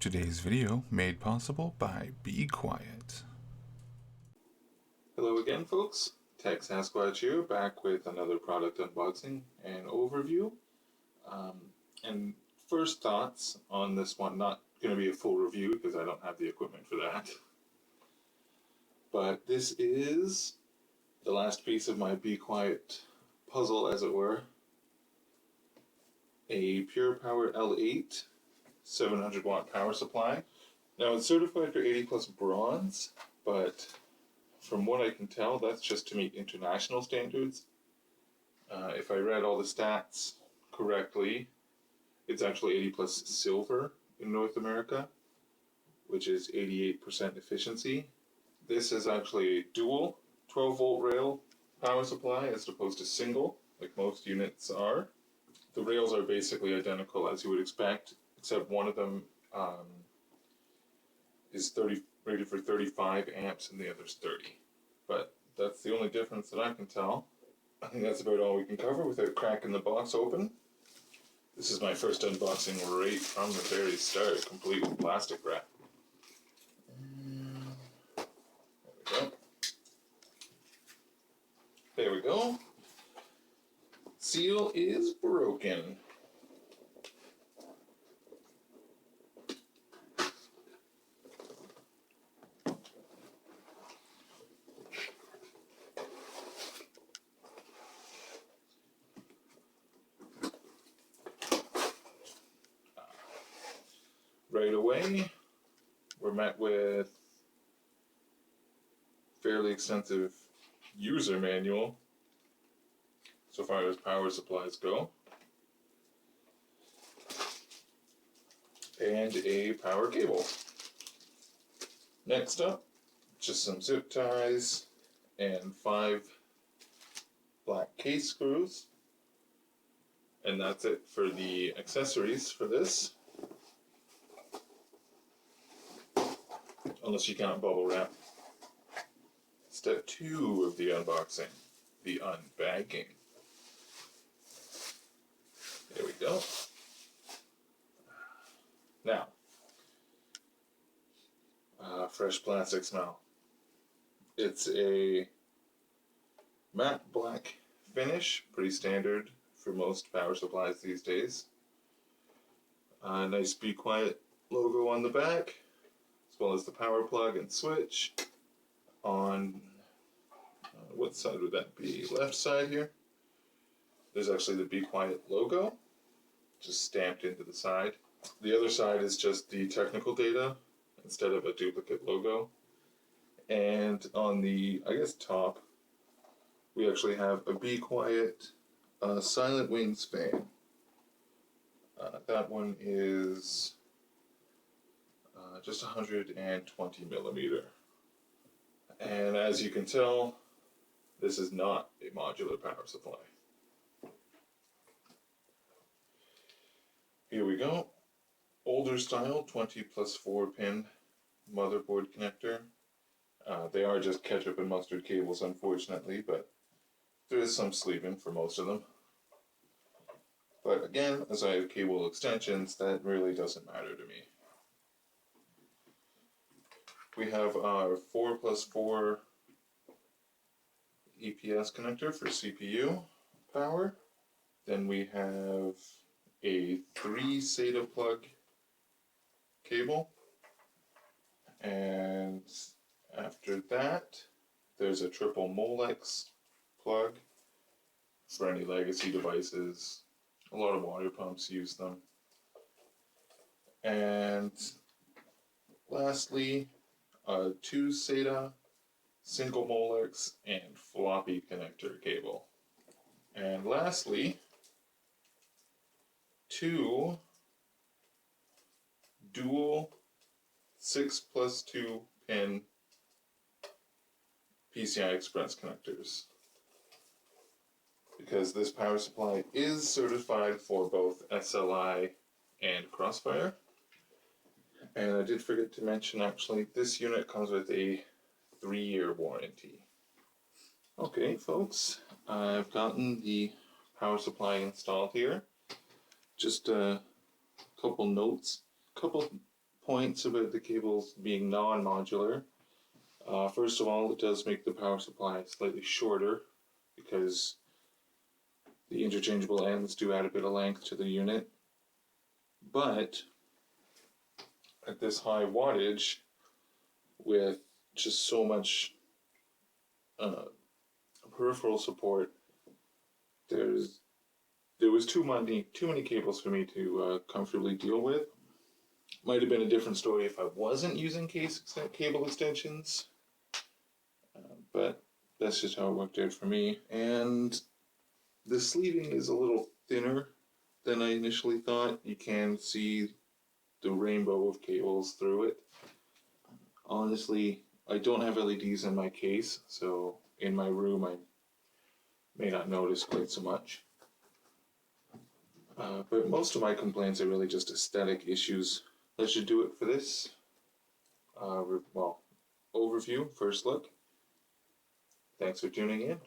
Today's video made possible by Be Quiet. Hello again, folks. Tech Sasquatch here, back with another product unboxing and overview. And first thoughts on this one, not going to be a full review because I don't have the equipment for that. But this is the last piece of my Be Quiet puzzle, as it were. A Pure Power L8 700 watt power supply. Now it's certified for 80 plus bronze, but from what I can tell, that's just to meet international standards. If I read all the stats correctly, it's actually 80 plus silver in North America, which is 88% efficiency. This is actually a dual 12 volt rail power supply as opposed to single, like most units are. The rails are basically identical as you would expect, except one of them is rated for 35 amps and the other's 30. But that's the only difference that I can tell. I think that's about all we can cover without cracking the box open. This is my first unboxing right from the very start, complete with plastic wrap. There we go. Seal is broken. Right away, we're met with fairly extensive user manual so far as power supplies go, and a power cable. Next up, just some zip ties and 5 black case screws, and that's it for the accessories for this, unless you count bubble wrap. Step 2 of the unboxing, the unbagging. There we go. Now, fresh plastic smell. It's a matte black finish, pretty standard for most power supplies these days. Nice Be Quiet logo on the back, as well as the power plug and switch. On what side would that be? Left side here. There's actually the Be Quiet logo, just stamped into the side. The other side is just the technical data instead of a duplicate logo. And on the, top, we actually have a Be Quiet Silent Wings fan. That one is just 120 millimeter. And as you can tell, this is not a modular power supply. Here we go. Older style 20 plus 4 pin motherboard connector. They are just ketchup and mustard cables, unfortunately, but there is some sleeving for most of them. But again, as I have cable extensions, that really doesn't matter to me. We have our 4 plus 4 EPS connector for CPU power. Then we have a 3 SATA plug cable. And after that, there's a triple Molex plug for any legacy devices. A lot of water pumps use them. And lastly, 2 SATA, single Molex, and floppy connector cable. And lastly, 2 dual 6 plus 2 pin PCI Express connectors. Because this power supply is certified for both SLI and Crossfire. And I did forget to mention, actually, this unit comes with a 3-year warranty. Okay, folks, I've gotten the power supply installed here. Just a couple notes, couple points about the cables being non-modular. First of all, it does make the power supply slightly shorter because the interchangeable ends do add a bit of length to the unit. But at this high wattage, with just so much peripheral support, there was too many cables for me to comfortably deal with. Might have been a different story if I wasn't using cable extensions, but that's just how it worked out for me. And the sleeving is a little thinner than I initially thought. You can see the rainbow of cables through it. Honestly, I don't have LEDs in my case, so in my room I may not notice quite so much. But most of my complaints are really just aesthetic issues. That should do it for this overview, first look. Thanks for tuning in.